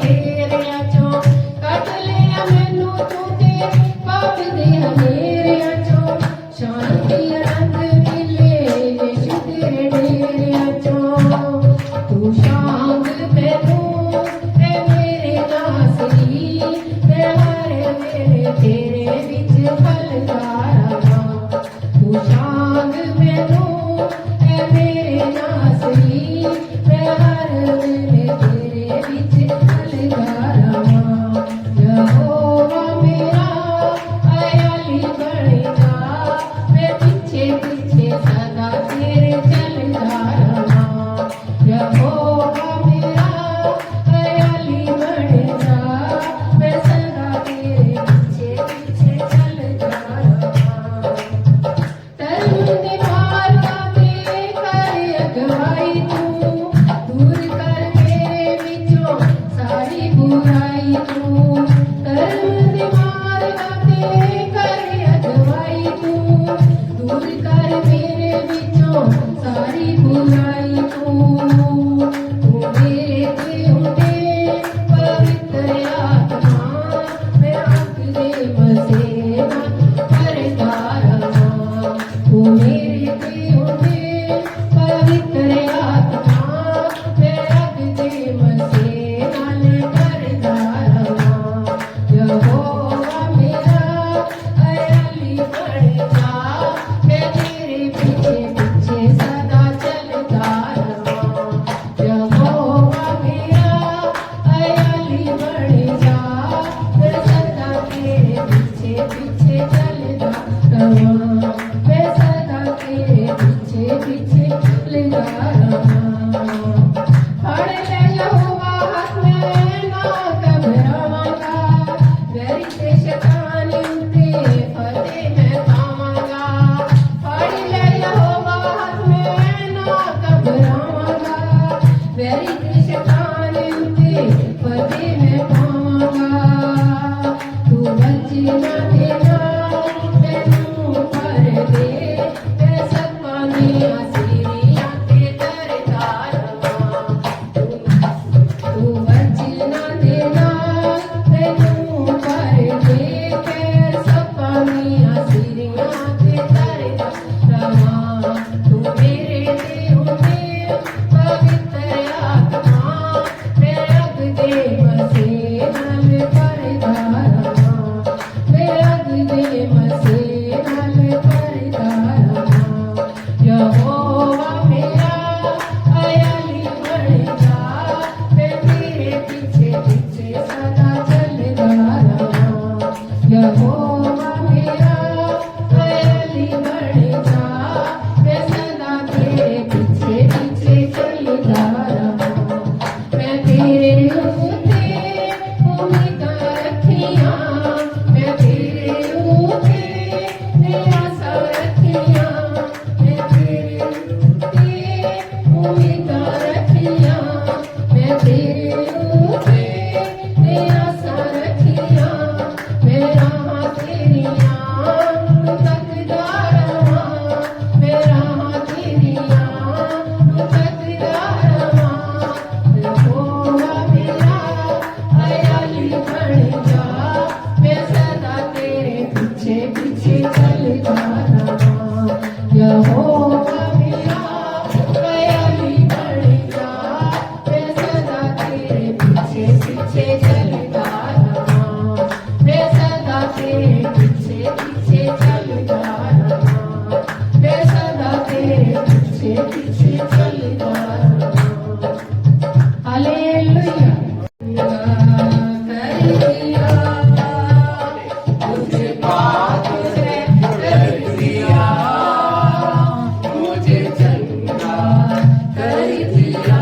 घेरिया चो कट लिया मैनू तू ते पाप दे अंधेरिया चो शांति आनंद मिले यीशु तेरे डेरिया चो तू शांत मैनू ए मेरे नासरी मैं हर वेले तेरे विच फलदारा तू शांत मैनू ए मेरे नासरी मैं हर वेले तेरे विच फलदारा यहोवा मेरा आयाली बन जा मैं पीछे पीछे सदा तेरे चलदा रहा यहोवा मेरा आयाली बन जा मैं सदा तेरे पीछे पीछे चलदा रहा धर्म दे मार्गां ते कर अगवाई तू दूर कर मेरे विचों सारी बुराई तू धर्म दे मार्गां ते कर अगवाई तू दूर कर मेरे विचों सारी बुराई तू मेरे ते होंदे पवित्र आत्मा मैं अग दे मसेना करदा रहां तू मेरे ते होंदे पवित्र आत्मा मैं अग दे मसेना करदा रहां यहोवा मेरा आयाली बन जा मैं तेरे पीछे पीछे सदा चलदा रहां यहोवा मेरा आयाली बन जा मैं सदा तेरे पीछे पीछे चलदा रहां मैं सदा तेरे पीछे पीछे चलदा रहां फड़ ले यहोवा हाथ में ना घबरावांगा वैरी ते शैतान उते फतेह मैं पावांगा फड़ ले यहोवा हाथ में ना घबरावांगा वैरी ते शैतान उते फतेह मैं पावांगा तू बच ना देना मैनू पर दे मैं सप्पां दियां सीरियां ते तरदा रहां तू बच ना देना मैनू पर दे मैं सप्पां दियां सीरियां ते तरदा रहां तू मेरे ते होंदे पवित्र आत्मा मैं अग दे मसेना करदा रहां मैं अग दे मसेना करदा रहां यहोवा मेरा आयाली बन जा मैं तेरे पीछे पीछे सदा चलदा रहां यहोवा मेरा आयाली बन जा मैं सदा तेरे पीछे पीछे चलदा रहां मैं तेरे उते उम्मीदां रखियां मैं तेरे उते आसां रखियां मैं तेरे उते उम्मीदां रखियां मैं तेरे उते आसां रखियां मैं राहां तेरियां नूं तकदा रहां मैं राहां तेरियां नूं तकदा रहां यहोवा मेरा आयाली बन जा मैं सदा तेरे पीछे पीछे चलदा रहां यहोवा मेरा आयाली बन जा मैं सदा तेरे पीछे पीछे चलदा रहां मैं सदा तेरे पीछे पीछे चलदा रहां मैं सदा तेरे पीछे पीछे चलदा रहां हालेलुया कर दिया तुझे पाक है कर दिया मुझे चंगा कर दिया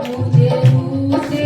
मुझे रूह से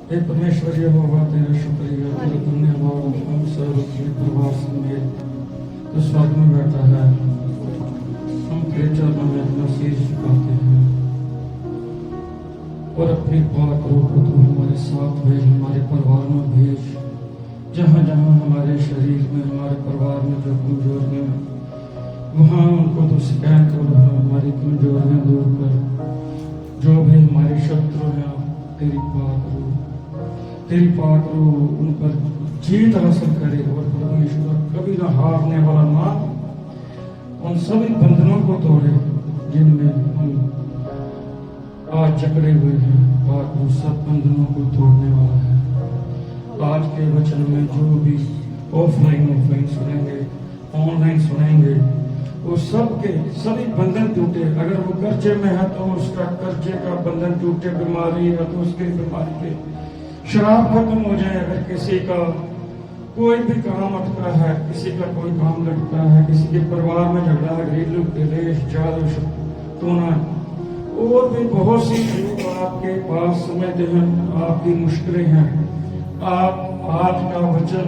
हे परमेश्वर यहोवा तेरा शुक्रिया तेरा धन्यवाद हम सब अपने परिवार समेत तो स्वर्ग में बैठा है। हम तेरे चरणों में अपना शीश झुकाते हैं और अपनी पाक रूह को तू हमारे साथ भेज, हमारे परिवार में भेज। जहाँ जहाँ हमारे शरीर में हमारे परिवार में जो कमजोरियाँ वहाँ उनको तो शिकायत कर, हमारी कमजोरियाँ दूर कर। जो भी हमारे शत्रु हैं तेरी पाक रूह उन पर जीत हासिल करे और परमेश्वर कभी न हारने वाला नाम उन सभी बंधनों को तोड़े जिनमें हम आज जकड़े हुए हैं। पाक रूह सब बंधनों को तोड़ने वाला है। आज के वचन में जो भी ऑफलाइन सुनेंगे, ऑनलाइन सुनेंगे, वो सभी बंधन टूटे। अगर वो कर्जे में है तो उसका कर्जे का बंधन टूटे, बीमारी है तो उसकी बीमारी के शराब खत्म हो जाए। अगर किसी का कोई भी काम अटका है, किसी का कोई काम लटका है, किसी के परिवार में झगड़ा है, घरेलू क्लेश, जाल टोना और भी बहुत सी चीजें आपके पास समझते हैं, आपकी मुश्किलें हैं। आप आज का वचन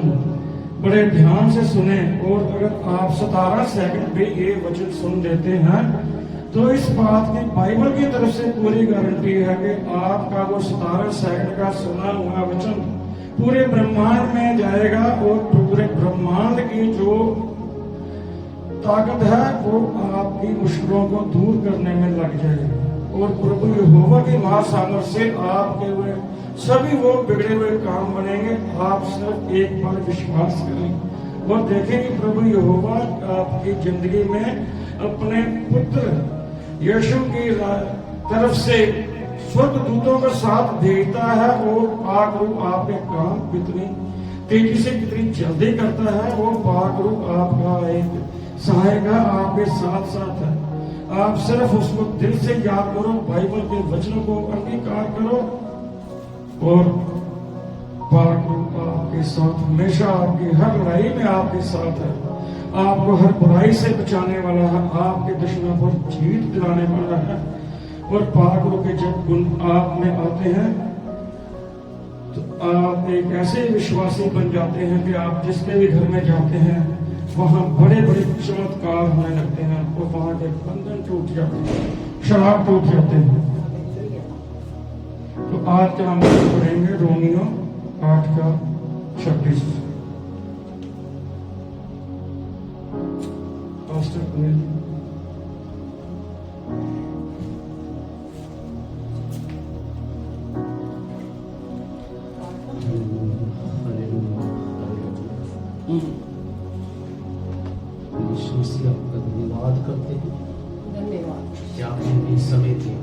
बड़े ध्यान से सुने और अगर आप 17 सेकंड पे ये वचन सुन देते हैं तो इस बात की बाइबल की तरफ से पूरी गारंटी है कि आपका वो 17 सेकंड का सुना हुआ वचन पूरे ब्रह्मांड में जाएगा और पूरे ब्रह्मांड की जो ताकत है वो आपकी मुश्किलों को दूर करने में लग जाएगी और प्रभु यहोवा की महासामर्थ से आपके हुए सभी वो बिगड़े हुए काम बनेंगे। आप सिर्फ एक बार विश्वास करें और देखेंगे प्रभु यहोवा आपकी जिंदगी में अपने पुत्र यीशु की तरफ से स्वर्ग दूतों का साथ भेजता है और पाक रूह आपके काम कितनी तेजी से कितनी जल्दी करता है। वो पाक रूह आपका एक सहायक आपके साथ साथ है। आप सिर्फ उसको दिल से याद करो, बाइबल के वचनों को अंगीकार करो और पाक रूह आपके साथ हमेशा आपकी हर लड़ाई में आपके साथ है। आपको हर बुराई से बचाने वाला है, आपके दुश्मनों पर जीत दिलाने वाला है। और पाक होके जब गुण आप में आते हैं तो आप एक ऐसे विश्वासी बन जाते हैं कि आप जिसके भी घर में जाते हैं वहां बड़े बड़े चमत्कार होने लगते हैं और वहां के बंधन टूट जाते हैं, शराब टूट जाते हैं। तो आज का हम पढ़ेंगे रोमियो 8:26। पास्टर अनिल। यीशु मसीह आपका धन्यवाद करते हैं धन्यवाद। कि आपने हमें समय दिया।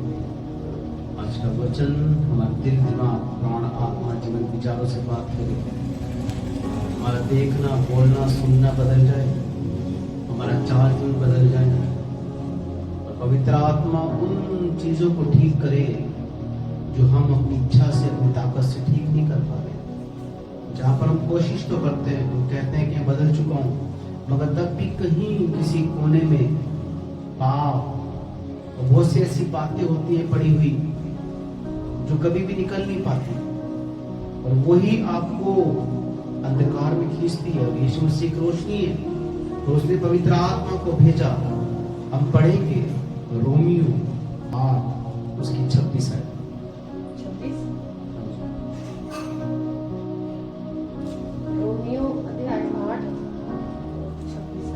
आज का वचन हमारे दिल, दिमाग, प्राण, आत्मा, जीवन, विचारों से बात करे। हमारा देखना, बोलना, सुनना बदल जाए, हमारा चाल चलन बदल जाए और पवित्र आत्मा उन चीजों को ठीक करे जो हम अपनी इच्छा से, अपनी ताकत से ठीक नहीं कर पा रहे। जहाँ पर हम कोशिश तो करते हैं, हम कहते हैं कि मैं बदल चुका हूँ, मगर तब भी कहीं किसी कोने में पाप और बहुत सी ऐसी बातें होती हैं पड़ी हुई जो कभी भी निकल नहीं पाती और वही आपको अंधकार में खींचती है। और यीशु मसीह की रोशनी है, तो उसने पवित्र आत्मा को भेजा। हम पढ़ेंगे रोमियो 8 उसकी 26 है। 26 रोमियो अध्याय 8 26।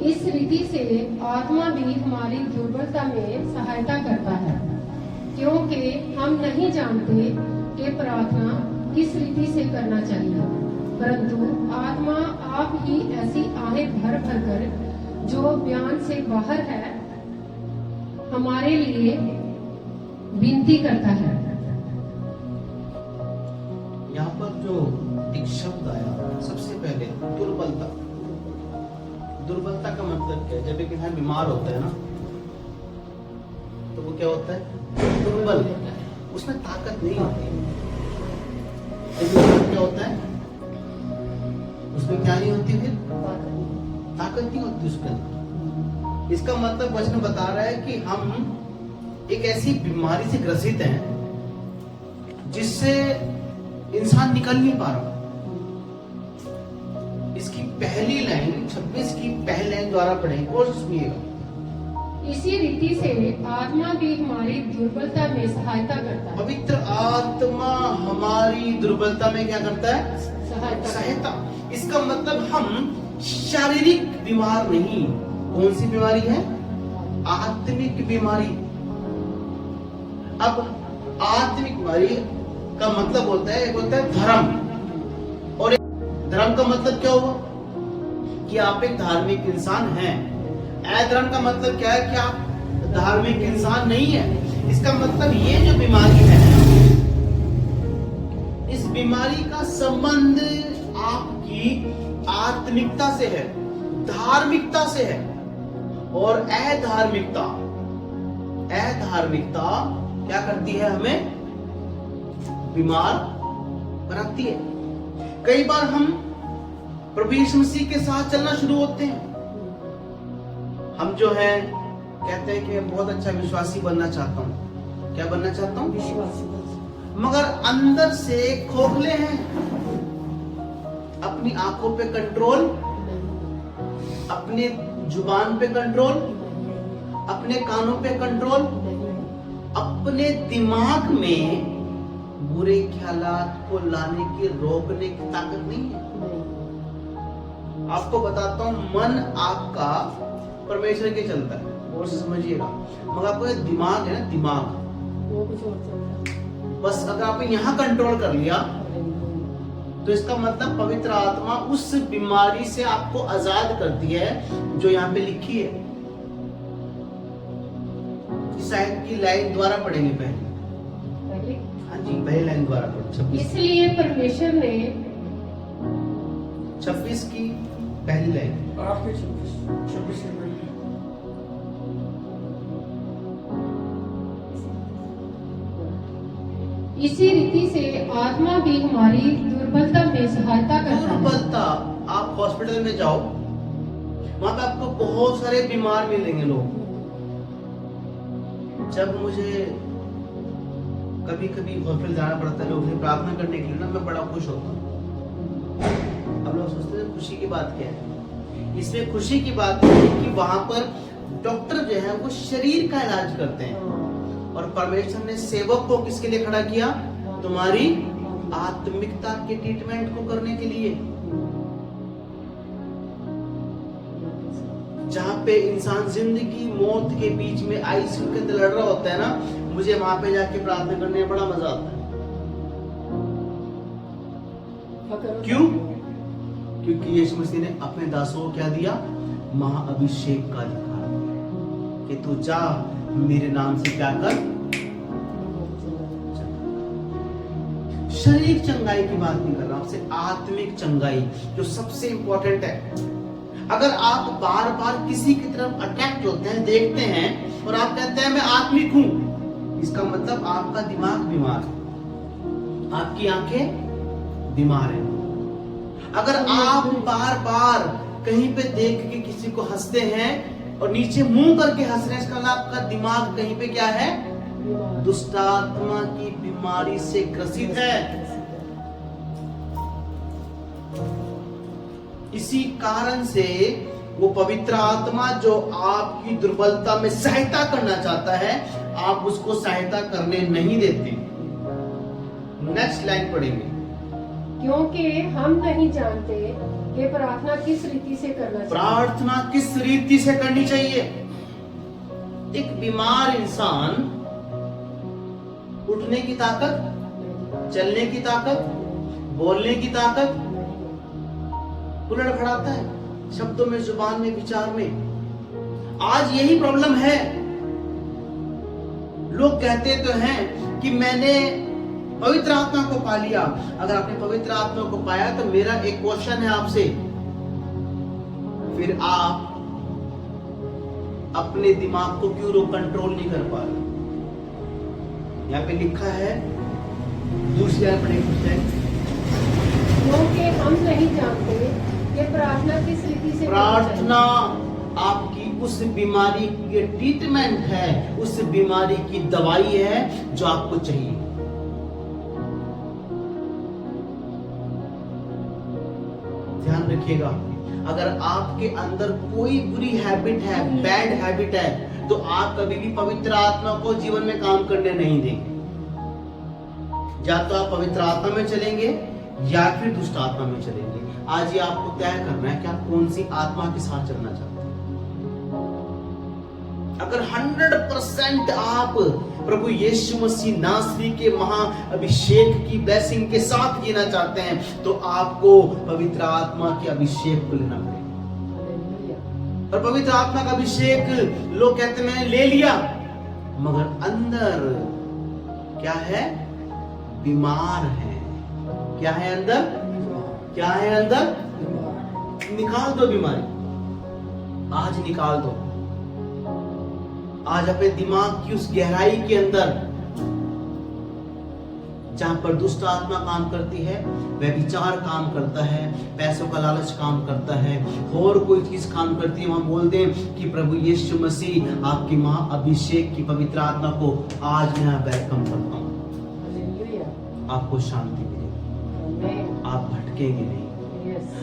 इस रीति से आत्मा भी हमारी दुर्बलता में सहायता करता है, क्योंकि हम नहीं जानते कि प्रार्थना किस रीति से करना चाहिए, परंतु आत्मा आप ही ऐसी आहें भर भर कर जो बयान से बाहर है हमारे लिए विनती करता है। यहाँ पर जो एक शब्द आया, सबसे पहले दुर्बलता। दुर्बलता का मतलब क्या है? जब एक इंसान बीमार होता है ना, तो वो क्या होता है? दुर्बल। उसमें ताकत नहीं होती। क्या होता है? उसमें क्या नहीं होती? फिर ताकत नहीं होती उसके अंदर। इसका मतलब वचन बता रहा है कि हम एक ऐसी बीमारी से ग्रसित हैं जिससे इंसान निकल नहीं पा रहा। इसकी पहली लाइन 26 की पहली लाइन द्वारा पढ़ेंगे और सुनिएगा। इसी रीति से आत्मा भी हमारी दुर्बलता में सहायता करता है। पवित्र आत्मा हमारी दुर्बलता में क्या करता है? सहायता। इसका मतलब हम शारीरिक बीमार नहीं। कौन सी बीमारी है? आत्मिक बीमारी। अब आत्मिक बीमारी का मतलब होता है, एक होता है धर्म, और एक धर्म का मतलब क्या हुआ कि आप एक धार्मिक इंसान हैं। अधर्म का मतलब क्या है कि आप धार्मिक इंसान नहीं है। इसका मतलब ये जो बीमारी है, इस बीमारी का संबंध आपकी आत्मिकता से है, धार्मिकता से है। और अधार्मिकता क्या करती है? हमें बीमार बनाती है। कई बार हम प्रभु यीशु मसीह के साथ चलना शुरू होते हैं। हम जो है कहते हैं कि मैं बहुत अच्छा विश्वासी बनना चाहता हूँ। क्या बनना चाहता हूँ? विश्वासी। मगर अंदर से खोखले हैं। अपनी आंखों पे कंट्रोल, अपने जुबान पे कंट्रोल, अपने कानों पे कंट्रोल, अपने दिमाग में बुरे ख्यालात को लाने की, रोकने की ताकत नहीं है। आपको बताता हूँ, मन आपका परमेश्वर के चलता है, और समझिएगा। मगर आपको ये दिमाग है ना, दिमाग वो कुछ और चल रहा है। बस अगर आपने यहाँ कंट्रोल कर लिया तो इसका मतलब पवित्र आत्मा उस बीमारी से आपको आजाद करती है जो यहाँ पे लिखी है। शायद की लाइन द्वारा पढ़ेंगे पहले। हाँ जी, पहली लाइन द्वारा पढ़ो। 26 इसलिए परमेश्वर ने 26 की पहली लाइन। आपके 26 के पहले इसी रीति से आत्मा भी हमारी दुर्बलता में सहायता करता है। दुर्बलता हॉस्पिटल में जाओ, वहां पे आपको बहुत सारे बीमार मिलेंगे लोग। जब मुझे कभी कभी हॉस्पिटल जाना पड़ता है लोगों से प्रार्थना करने के लिए ना, मैं बड़ा खुश होता हूँ। अब लोग सोचते हैं खुशी की बात क्या है? इसमें खुशी की बात है कि वहां पर डॉक्टर जो है वो शरीर का इलाज करते हैं, और परमेश्वर ने सेवक को किसके लिए खड़ा किया? तुम्हारी आत्मिकता के ट्रीटमेंट को करने के लिए। जहां पे इंसान जिंदगी मौत के बीच में आईसीयू के अंदर लड़ रहा होता है ना, मुझे वहां पे जाके प्रार्थना करने में बड़ा मजा आता है। क्यों? क्योंकि यीशु मसीह ने अपने दासों को क्या दिया? महाअभिषेक का अधिकार कि तू जा मेरे नाम से क्या कर। शरीर चंगाई की बात नहीं कर रहा, आपसे आत्मिक चंगाई जो सबसे इंपॉर्टेंट है। अगर आप बार बार किसी की तरफ अट्रैक्ट होते हैं, देखते हैं और आप कहते हैं मैं आत्मिक हूं, इसका मतलब आपका दिमाग बीमार है, आपकी आंखें बीमार हैं। अगर आप बार बार कहीं पे देख के किसी को हंसते हैं और नीचे मुंह करके हंस रहे हैं, इसका मतलब आपका दिमाग कहीं पे क्या है? दुष्टात्मा की बीमारी से ग्रसित है। इसी कारण से वो पवित्र आत्मा जो आपकी दुर्बलता में सहायता करना चाहता है, आप उसको सहायता करने नहीं देते। नेक्स्ट लाइन पढ़ेंगे। क्योंकि हम नहीं जानते कि प्रार्थना किस रीति से करना चाहिए। प्रार्थना किस रीति से करनी चाहिए? एक बीमार इंसान उठने की ताकत, चलने की ताकत, बोलने की ताकत, लड़खड़ाता है शब्दों में, जुबान में, विचार में। आज यही प्रॉब्लम है। लोग कहते तो हैं कि मैंने पवित्र आत्मा को पा लिया। अगर आपने पवित्र आत्मा को पाया तो मेरा एक क्वेश्चन है आपसे, फिर आप अपने दिमाग को क्यों कंट्रोल नहीं कर पा रहे? यहाँ पे लिखा है, दूसरी आयत पढ़ेंगे। क्योंकि हम नहीं जानते कि प्रार्थना किस रीति से। प्रार्थना आपकी उस बीमारी की ट्रीटमेंट है, उस बीमारी की दवाई है जो आपको चाहिए। ध्यान रखिएगा, अगर आपके अंदर कोई बुरी हैबिट है, बैड हैबिट है, तो आप कभी भी पवित्र आत्मा को जीवन में काम करने नहीं देंगे। या तो आप पवित्र आत्मा में चलेंगे या फिर दुष्ट आत्मा में चलेंगे। आज ये आपको तय करना है कि आप कौन सी आत्मा के साथ चलना चाहते हैं। अगर 100% आप प्रभु यीशु मसीह नासरी के महाअभिषेक की ब्लेसिंग के साथ जीना चाहते हैं, तो आपको पवित्र आत्मा के अभिषेक को लेना पड़ेगा। और पवित्र आत्मा का अभिषेक लोग कहते हैं मैंने ले लिया, मगर अंदर क्या है? बीमार है। क्या है अंदर? क्या है अंदर? निकाल दो बीमारी, आज निकाल दो। आज अपने दिमाग की उस गहराई के अंदर जहां पर दुष्ट आत्मा काम करती है, व्यभिचार काम करता है, पैसों का लालच काम करता है, और कोई चीज काम करती है, वहां बोल दें कि प्रभु यीशु मसीह आपकी महाअभिषेक की पवित्र आत्मा को आज मैं वेलकम करता हूं। आपको शांति मिलेगी, आप भटकेंगे नहीं।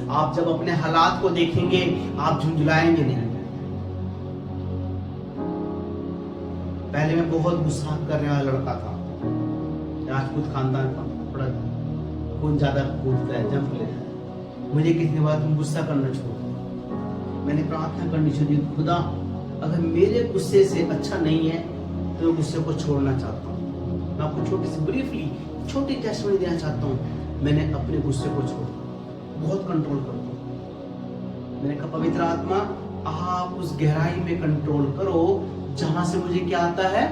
आप जब अपने हालात को देखेंगे आप झुंझलाएंगे नहीं। पहले मैं बहुत गुस्सा करने वाला लड़का था, राजपूत खानदान का, थोड़ा खून ज्यादा कूदता है, जंप लेता है। मुझे किसी ने बोला तुम गुस्सा करना छोड़ो। मैंने प्रार्थना करनी चाहिए, खुदा अगर मेरे गुस्से से अच्छा नहीं है तो मैं गुस्से को छोड़ना चाहता हूँ। मैं आपको छोटी सी ब्रीफली छोटी टेस्टमनी देना चाहता हूँ। मैंने अपने गुस्से को छोड़ा, बहुत कंट्रोल करता हूँ। मैंने कहा पवित्र आत्मा आप उस गहराई में कंट्रोल करो जहां से मुझे क्या आता है।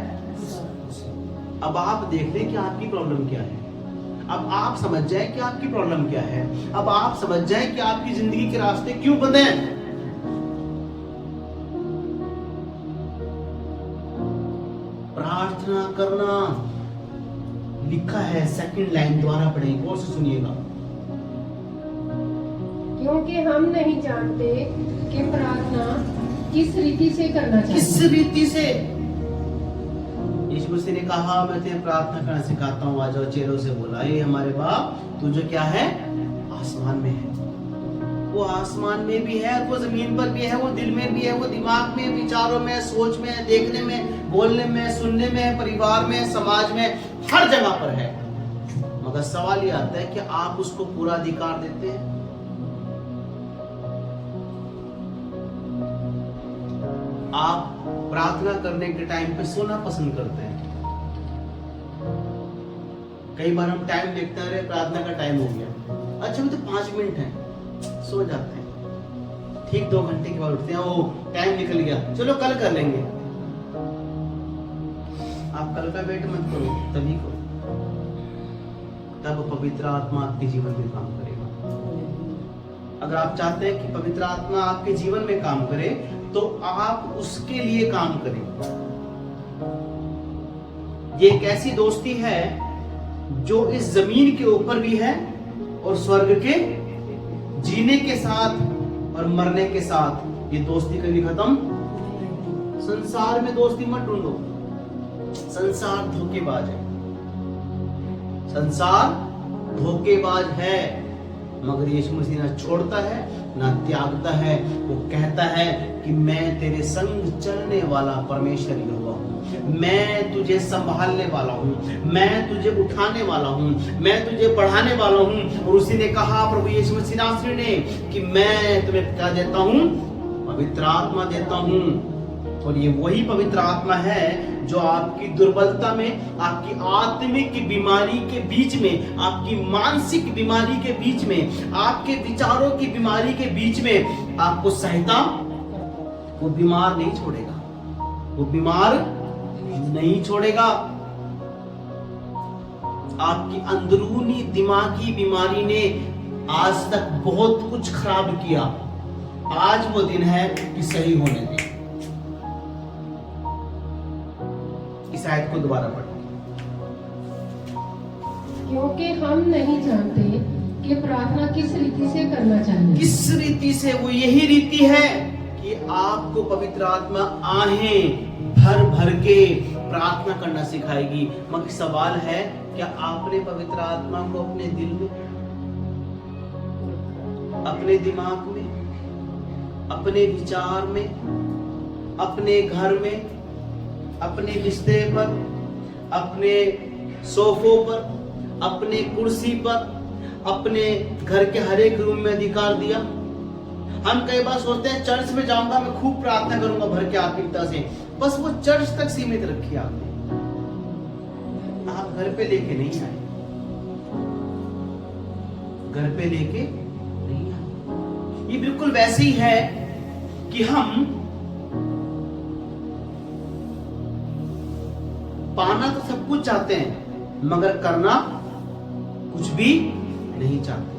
अब आप देख लें कि आपकी प्रॉब्लम क्या है। अब आप समझ जाएं कि आपकी प्रॉब्लम क्या है। अब आप समझ जाएं कि आपकी जिंदगी के रास्ते क्यों बंद हैं। प्रार्थना करना लिखा है, सेकंड लाइन द्वारा पढ़ें, गौर से सुनिएगा। क्योंकि हम नहीं जानते कि प्रार्थना किस रीति से करना किस चाहिए। रीति से? यीशु मसीह ने कहा मैं तुम्हें प्रार्थना करना सिखाता हूँ। आ जाओ, चेलों से बोला, ये हमारे बाप तू जो क्या है आसमान में है। वो आसमान में भी है, वो जमीन पर भी है, वो दिल में भी है, वो दिमाग में, विचारों में, सोच में, देखने में, बोलने में, सुनने में, परिवार में, समाज में, हर जगह पर है। मगर सवाल ये आता है कि आप उसको पूरा अधिकार देते हैं? आप प्रार्थना करने के टाइम पे सोना पसंद करते हैं। कई बार हम टाइम देखते हैं, अरे प्रार्थना का टाइम हो गया, अच्छा वो तो 5 मिनट है, सो जाते हैं। ठीक 2 घंटे के बाद उठते हैं, ओ टाइम निकल गया, चलो कल कर लेंगे। आप कल का वेट मत करो, तभी करो, तब पवित्र आत्मा आपके जीवन में काम करेगा। अगर आप चाहते हैं कि पवित्र आत्मा आपके जीवन में काम करे तो आप उसके लिए काम करें। ये एक ऐसी दोस्ती है जो इस जमीन के ऊपर भी है और स्वर्ग के जीने के साथ और मरने के साथ। ये दोस्ती कभी खत्म। संसार में दोस्ती मत ढूंढो, संसार धोखेबाज है, संसार धोखेबाज है। मगर यीशु मसीह ना छोड़ता है ना त्यागता है। वो कहता है कि मैं तेरे संग चलने वाला परमेश्वर यहोवा हूँ, मैं तुझे संभालने वाला हूँ, मैं तुझे उठाने वाला हूँ, मैं तुझे बढ़ाने वाला हूँ। और उसी ने कहा प्रभु यीशु मसीह नासरी ने कि मैं तुम्हें क्या देता हूँ? पवित्र आत्मा देता हूँ। और ये वही पवित्र आत्मा है जो आपकी दुर्बलता में, आपकी आत्मिक बीमारी के बीच में, आपकी मानसिक बीमारी के बीच में, आपके विचारों की बीमारी के बीच में आपको सहायता। वो बीमार नहीं छोड़ेगा, वो बीमार नहीं छोड़ेगा। आपकी अंदरूनी दिमागी बीमारी ने आज तक बहुत कुछ खराब किया, आज वो दिन है कि सही होने दें। इस आयत को दोबारा पढ़ें। क्योंकि हम नहीं जानते कि प्रार्थना किस रीति से करना चाहिए। किस रीति से? वो यही रीति है कि आपको पवित्र आत्मा आहें भर भर के प्रार्थना करना सिखाएगी। मगर सवाल है, क्या आपने पवित्र आत्मा को अपने दिल में, अपने दिमाग में, अपने विचार में, अपने घर में, अपने बिस्तर पर, अपने सोफों पर, अपने कुर्सी पर, अपने घर के हर एक रूम में अधिकार दिया? हम कई बार सोचते हैं चर्च में जाऊंगा, मैं खूब प्रार्थना करूंगा भर के आत्मिकता से। बस वो चर्च तक सीमित रखी आपने, आप घर पे लेके नहीं आए, घर पे लेके नहीं आए। ये बिल्कुल वैसे ही है कि हम पाना तो सब कुछ चाहते हैं मगर करना कुछ भी नहीं चाहते।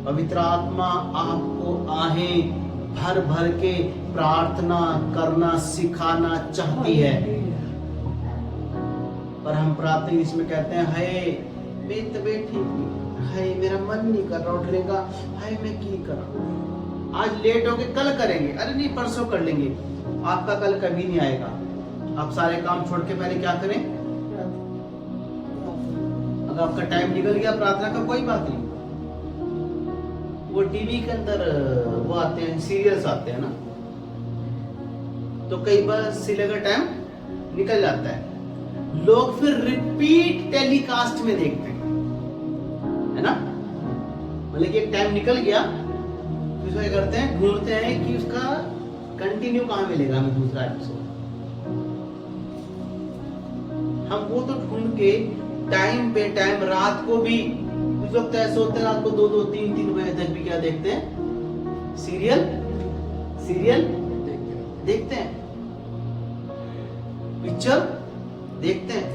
पवित्र आत्मा आपको आहें भर भर के प्रार्थना करना सिखाना चाहती है। पर हम प्रार्थना इसमें कहते हैं, हाय मेरी तबीयत ठीक नहीं, हाय मेरा मन नहीं कर रहा उठने का, हाय मैं की करूं, आज लेट हो गए कल करेंगे, अरे नहीं परसों कर लेंगे। आपका कल कभी नहीं आएगा। आप सारे काम छोड़ के पहले क्या करें? अगर आपका टाइम निकल गया प्रार्थना का, कोई बात नहीं। वो टीवी के अंदर वो आते हैं, सीरियल्स आते हैं ना, तो कई बार सीरियल का टाइम निकल जाता है, लोग फिर रिपीट टेलीकास्ट में देखते हैं, है ना। मतलब कि एक टाइम निकल गया, फिर क्या करते हैं, ढूंढते हैं कि उसका कंटिन्यू कहाँ मिलेगा हमें दूसरा एपिसोड। हम वो तो ढूंढ के टाइम पे टाइम, रात को भी कुछ लोग ऐसे होते हैं रात को 2-2, 3-3 बजे तक भी क्या देखते हैं? सीरियल देखते हैं, पिक्चर देखते हैं,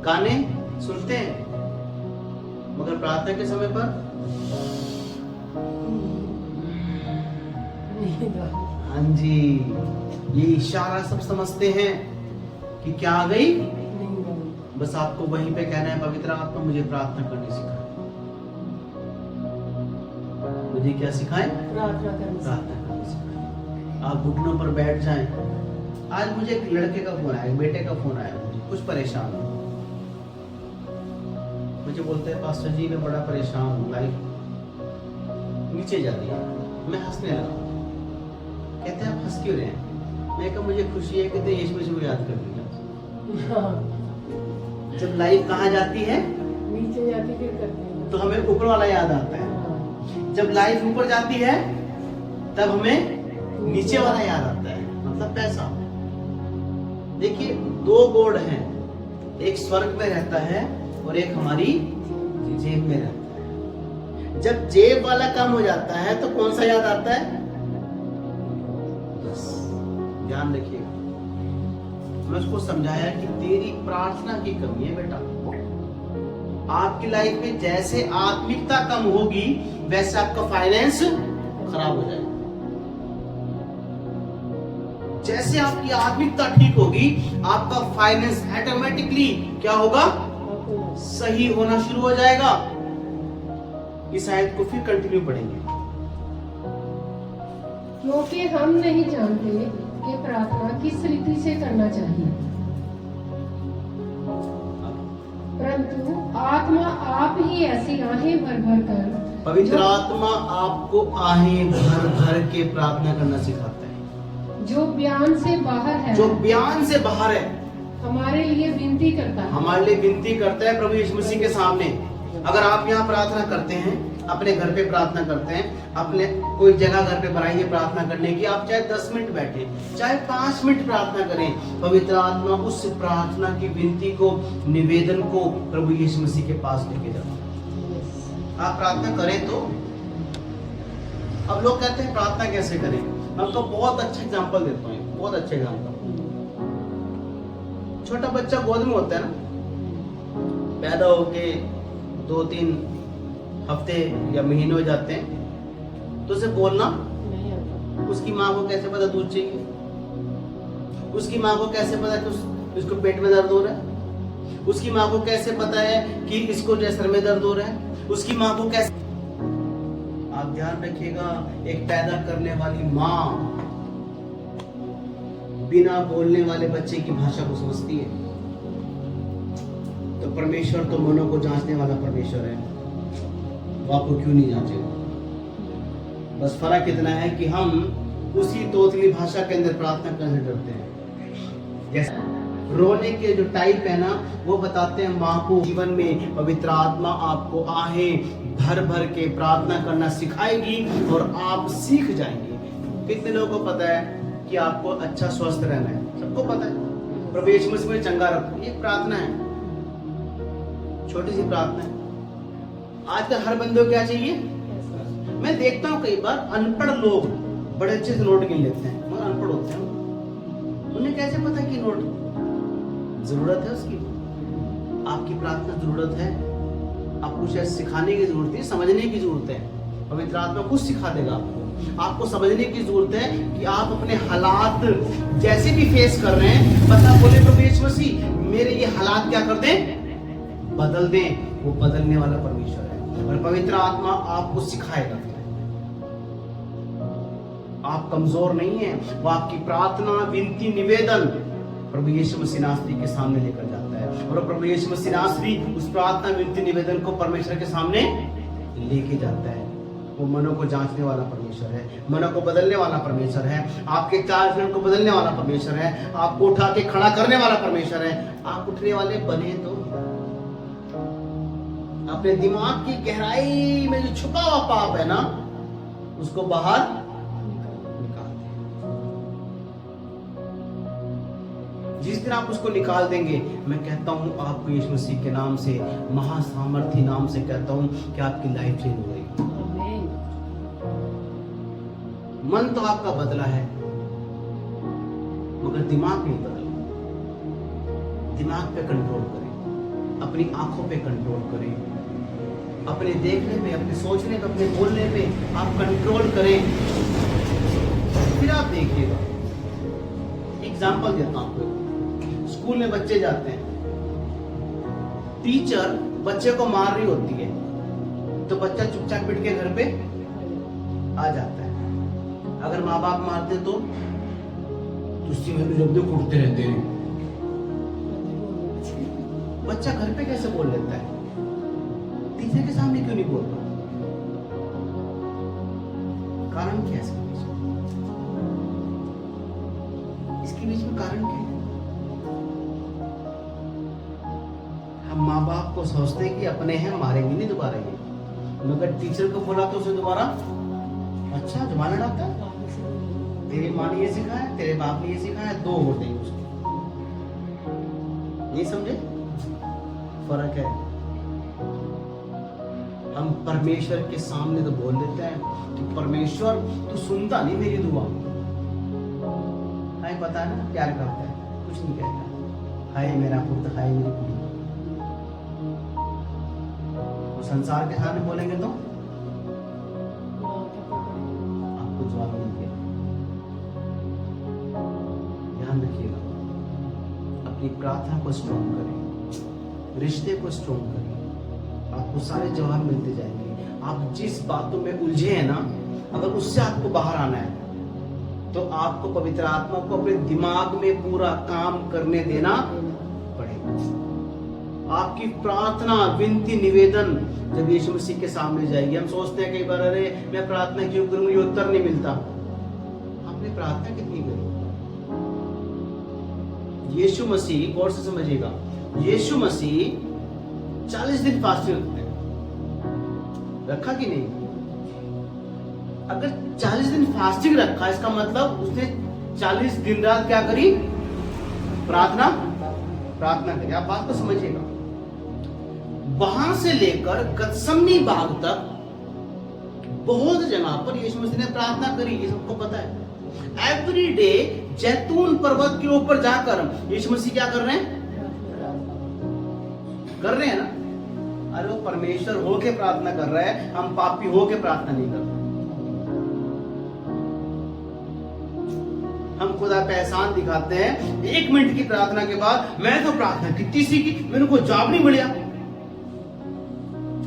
गाने सुनते हैं। मगर प्रार्थना के समय पर हाँ जी, ये इशारा सब समझते हैं कि क्या आ गई। बस आपको वहीं पे कहना है, पवित्र आत्मा मुझे प्रार्थना करनी सिखा, मुझे क्या सिखाएं? प्रार्थना करना प्रार्थना सिखाएं। आप घुटनों पर बैठ जाएं। आज मुझे एक लड़के का फोन आया, बेटे का फोन आया, मुझे कुछ परेशान हूँ। मुझे बोलते हैं पास्टर जी मैं बड़ा परेशान हूँ, लाइफ नीचे जा रही है। मैं हंसने लगा। कहते हैं आप हंस क्यों रहे हैं? मैं कहा मुझे खुशी है कि तो यीशु मसीह को याद कर लिया। जब लाइफ कहाँ जाती है? नीचे जाती फिर करते हैं तो हमें ऊपर वाला याद आता है। जब लाइफ ऊपर जाती है तब हमें नीचे वाला याद आता है, मतलब पैसा। देखिए दो गॉड हैं, एक स्वर्ग में रहता है और एक हमारी जेब में रहता है। जब जेब वाला कम हो जाता है तो कौन सा याद आता है? बस ध्यान रखिएगा। मैं उसको समझाया कि तेरी प्रार्थना की कमी है बेटा। आपकी लाइफ में जैसे आत्मिकता कम होगी वैसे आपका फाइनेंस खराब हो जाएगा। जैसे आपकी आत्मिकता ठीक होगी आपका फाइनेंस ऑटोमेटिकली क्या होगा? सही होना शुरू हो जाएगा। इस आयत को फिर कंटिन्यू पढ़ेंगे। क्योंकि हम नहीं जानते कि प्रार्थना किस रीति से करना चाहिए, परंतु आत्मा आप ही ऐसी आहें भर भर कर पवित्र आत्मा आपको आहें भर भर के प्रार्थना करना सिखाता है। जो बयान से बाहर है, जो बयान से बाहर है हमारे लिए विनती करता है। हमारे लिए विनती करता है प्रभु यीशु मसीह के सामने। अगर आप यहाँ प्रार्थना करते हैं, अपने घर पे प्रार्थना करते हैं, अपने कोई जगह घर पे बनाइए प्रार्थना करने की, आप चाहे 10 मिनट बैठे, चाहे 5 मिनट प्रार्थना करें, पवित्र आत्मा उस प्रार्थना की विनती को, निवेदन को प्रभु यीशु मसीह के पास लेके जाता है। आप प्रार्थना करें तो। अब लोग कहते हैं प्रार्थना कैसे करें? मैं आपको बहुत अच्छा एग्जाम्पल देता हूँ, बहुत अच्छा एग्जाम्पल। छोटा बच्चा गोद में होता है ना, पैदा होके 2-3 हफ्ते या महीने हो जाते हैं तो उसे बोलना नहीं आता। उसकी माँ को कैसे पता दूध चाहिए? उसकी माँ को कैसे पता कि इसको पेट में दर्द हो रहा है? उसकी माँ को कैसे पता है कि इसको जो सर में दर्द हो रहा है? उसकी माँ को कैसे? आप ध्यान रखिएगा, एक पैदा करने वाली माँ बिना बोलने वाले बच्चे की भाषा को समझती है। तो परमेश्वर तो मनों को जांचने वाला परमेश्वर है, वो आपको क्यों नहीं जांचेगा? बस फर्क इतना है कि हम उसी तोतली भाषा के अंदर प्रार्थना करने डरते हैं। जैसे रोने के जो टाइप है ना, वो बताते हैं माँ को जीवन में पवित्र आत्मा आपको आहें भर भर के प्रार्थना करना सिखाएगी और आप सीख जाएंगे। कितने लोगों को पता है कि आपको अच्छा स्वस्थ रहना है? सबको पता है। प्रभु यीशु मसीह में चंगा रखो, ये प्रार्थना है, छोटी सी प्रार्थना है। आजकल हर बंदे को क्या चाहिए? मैं देखता हूँ कई बार अनपढ़ लोग बड़े अच्छे से नोट गिन लेते हैं, मगर अनपढ़ होते हैं। उन्हें कैसे पता कि नोट जरूरत है उसकी? आपकी प्रार्थना जरूरत है, आपको शायद सिखाने की जरूरत है, समझने की जरूरत है। पवित्र आत्मा कुछ सिखा देगा आपको समझने की जरूरत है कि आप अपने हालात जैसे भी फेस कर रहे हैं, पता बोले प्रभु यीशु मसीह मेरे ये हालात क्या कर दें? बदल दें। वो बदलने वाला परमेश्वर है और पवित्र आत्मा आपको सिखाएगा। आप कमजोर नहीं है, वो आपकी प्रार्थना, विनती, निवेदन प्रभु यीशु मसीह नासरी के सामने लेकर जाता है और प्रभु यीशु मसीह नासरी उस प्रार्थना, विनती, निवेदन को परमेश्वर के सामने लेके जाता है। वो मनों को जांचने वाला परमेश्वर है, मनों को बदलने वाला परमेश्वर है, आपके चाल चलन को बदलने वाला परमेश्वर है, आपको उठा के खड़ा करने वाला परमेश्वर है। आप उठने वाले बने तो अपने दिमाग की गहराई में जो छुपा हुआ पाप है ना, उसको बाहर निकाल दें। जिस दिन आप उसको निकाल देंगे, मैं कहता हूं आपको यीशु मसीह के नाम से, महासामर्थी नाम से कहता हूं कि आपकी लाइफ चेंज हो गई। मन तो आपका बदला है मगर दिमाग नहीं बदला। दिमाग पे कंट्रोल करें, अपनी आंखों पे कंट्रोल करें, अपने देखने पे, अपने सोचने पे, अपने बोलने पे आप कंट्रोल करें। फिर आप देखिएगा। एग्जाम्पल देता हूं आपको। स्कूल में बच्चे जाते हैं, टीचर बच्चे को मार रही होती है तो बच्चा चुपचाप पिट के घर पे आ जाता है। अगर माँ बाप मारते तो तुझसे मैंने जब तक उठते रहते हैं। बच्चा घर पे कैसे बोल लेता है, तीसरे के सामने क्यों नहीं बोलता? कारण क्या है इसके बीच में कारण क्या है? हम माँ बाप को सोचते हैं कि अपने हैं, मारेंगे नहीं दोबारा ये, मगर टीचर को बोला तो उसे दोबारा अच्छा जमाना डालता है। तेरी माँ ने ये सिखाया, तेरे बाप ने ये सिखाया, दो होते हैं उसको। नहीं समझे? फर्क है। हम परमेश्वर के सामने तो बोल देते हैं कि परमेश्वर तू सुनता नहीं मेरी दुआ। हाय पता है ना, प्यार करता है, कुछ नहीं कहता, हाय मेरा पुत्र, हाय मेरी कुड़ी। संसार के सामने बोलेंगे तो आपको जवाब मिलेगा। ध्यान रखिएगा, अपनी प्रार्थना को स्ट्रॉन्ग करें, रिश्ते को स्ट्रॉन्ग करें, आपको सारे जवाब मिलते जाएंगे। आप जिस बातों में उलझे हैं ना, अगर उससे आपको बाहर आना है तो आपको पवित्र आत्मा को अपने दिमाग में पूरा काम करने देना पड़ेगा। आपकी प्रार्थना, विनती, निवेदन जब यीशु मसीह के सामने जाएगी, हम सोचते हैं कई बार, अरे मैं प्रार्थना क्यों करूं, मुझे उत्तर नहीं मिलता। आपने प्रार्थना कितनी करी? यीशु मसीह, गौर से समझिएगा, यीशु मसीह 40 दिन फास्टिंग रखते हैं, रखा कि नहीं? अगर 40 दिन फास्टिंग रखा, इसका मतलब उसने 40 दिन रात क्या करी? प्रार्थना करी। आप बात को समझिएगा। वहां से लेकर गतसमनी बाग तक बहुत जगह पर यीशु मसीह ने प्रार्थना करी, ये सबको पता है। एवरी डे जैतून पर्वत के ऊपर जाकर यीशु मसीह क्या कर रहे हैं? कर रहे हैं ना। अरे वो परमेश्वर होके प्रार्थना कर रहा है, हम पापी होके प्रार्थना नहीं कर रहे। हम खुदा पे एहसान दिखाते हैं, 1 मिनट की प्रार्थना के बाद मैं तो प्रार्थना कितनी सी की, मेरे को जवाब नहीं मिला।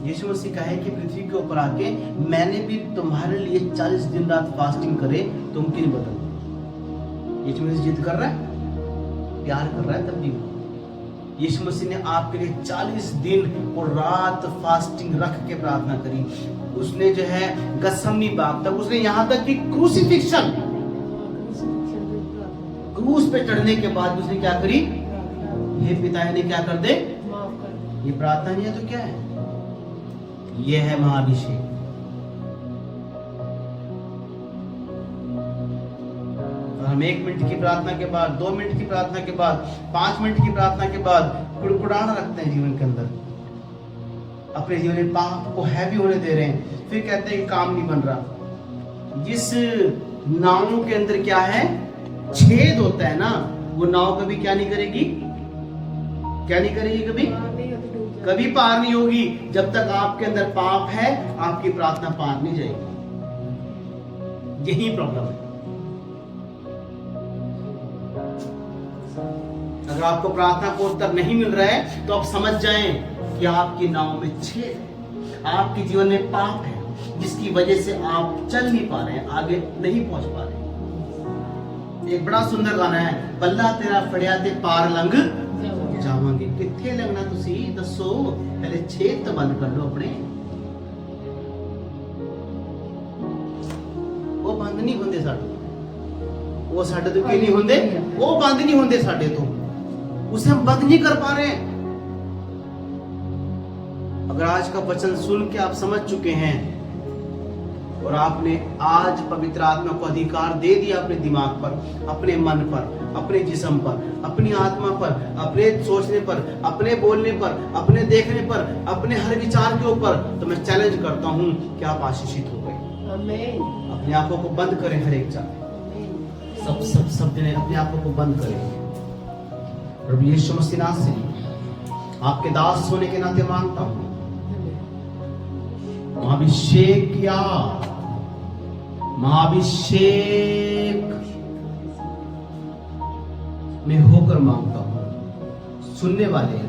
यीशु मसीह कहे कि पृथ्वी के ऊपर आके मैंने भी तुम्हारे लिए 40 दिन रात फास्टिंग करे, तुम क्यों नहीं बदल? यीशु मसीह जिद कर रहा है, प्यार कर रहा है, तब भी यीशु मसीह ने आपके लिए 40 दिन और रात फास्टिंग रख के प्रार्थना करी। उसने जो है गतसमनी बाग तक, उसने यहां तक कि क्रूसिफिक्शन, क्रूस पे चढ़ने के बाद उसने क्या करी? हे पिता ने क्या कर दे, ये प्रार्थना नहीं है तो क्या है? ये है महाअभिषेक। हम 1 मिनट की प्रार्थना के बाद, 2 मिनट की प्रार्थना के बाद, 5 मिनट की प्रार्थना के बाद कुड़कुड़ाना रखते हैं जीवन के अंदर, अपने जीवन में पाप को हैवी होने दे रहे हैं, फिर कहते हैं कि काम नहीं बन रहा। जिस नाव के अंदर क्या है, छेद होता है ना, वो नाव कभी क्या नहीं करेगी? क्या नहीं करेगी? कभी पार नहीं होगी। जब तक आपके अंदर पाप है, आपकी प्रार्थना पार नहीं जाएगी। यही प्रॉब्लम है। अगर आपको प्रार्थना को उत्तर नहीं मिल रहा है तो आप समझ जाएं कि आपकी नाव में छेद है, आपके जीवन में पाप है, जिसकी वजह से आप चल नहीं पा रहे हैं, आगे नहीं पहुंच पा रहे। एक बड़ा सुंदर गाना है, बल्ला तेरा फड़िया ते पार लंघ जावांगे। किथे लगना तुसी दसो, पहले छेद तो बंद कर लो अपने। वो बंद नहीं होंगे साडे, वो साडे तो क्यों नहीं होंगे? वो बंद नहीं होंगे साडे तो, उसे हम बंद नहीं कर पा रहे हैं। अगर आज का वचन सुन के आप समझ चुके हैं और आपने आज पवित्र आत्मा को अधिकार दे दिया अपने दिमाग पर, अपने मन पर, अपने जिस्म पर, अपनी आत्मा पर, अपने सोचने पर, अपने बोलने पर, अपने देखने पर, अपने हर विचार के ऊपर, तो मैं चैलेंज करता हूं कि आप आशीषित हो गए। आमीन। अपनी आंखों को बंद करें, हर एक जगह सब जने अपनी आंखों को बंद करें। प्रभु यीशु मसीह नाम से आपके दास होने के नाते मांगता हूं, महाअभिषेक किया, महाअभिषेक में होकर मांगता हूं। सुनने वाले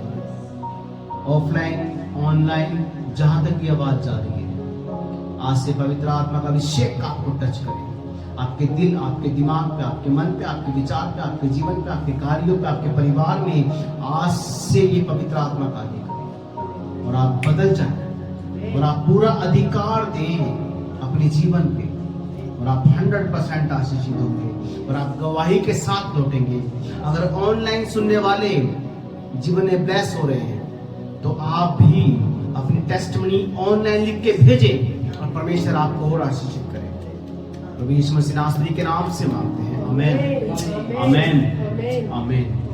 ऑफलाइन ऑनलाइन जहां तक की आवाज जा रही है, आज से पवित्र आत्मा का अभिषेक आपको टच करे, आपके दिल, आपके दिमाग पे, आपके मन पे, आपके विचार पे, आपके जीवन पे, आपके कार्यों पे, आपके परिवार में आज से ये पवित्र आत्मा कार्य करे और आप बदल जाए और आप पूरा अधिकार दें अपने जीवन पे और आप 100% आशीषित होंगे और आप गवाही के साथ लौटेंगे। अगर ऑनलाइन सुनने वाले जीवन में ब्लेस हो रहे हैं तो आप भी अपनी टेस्टमनी ऑनलाइन लिख के भेजें और परमेश्वर आपको और आशीषित करे। प्रभु यीशु मसीह नासरी के नाम से मांगते हैं, आमेन, आमेन, आमेन।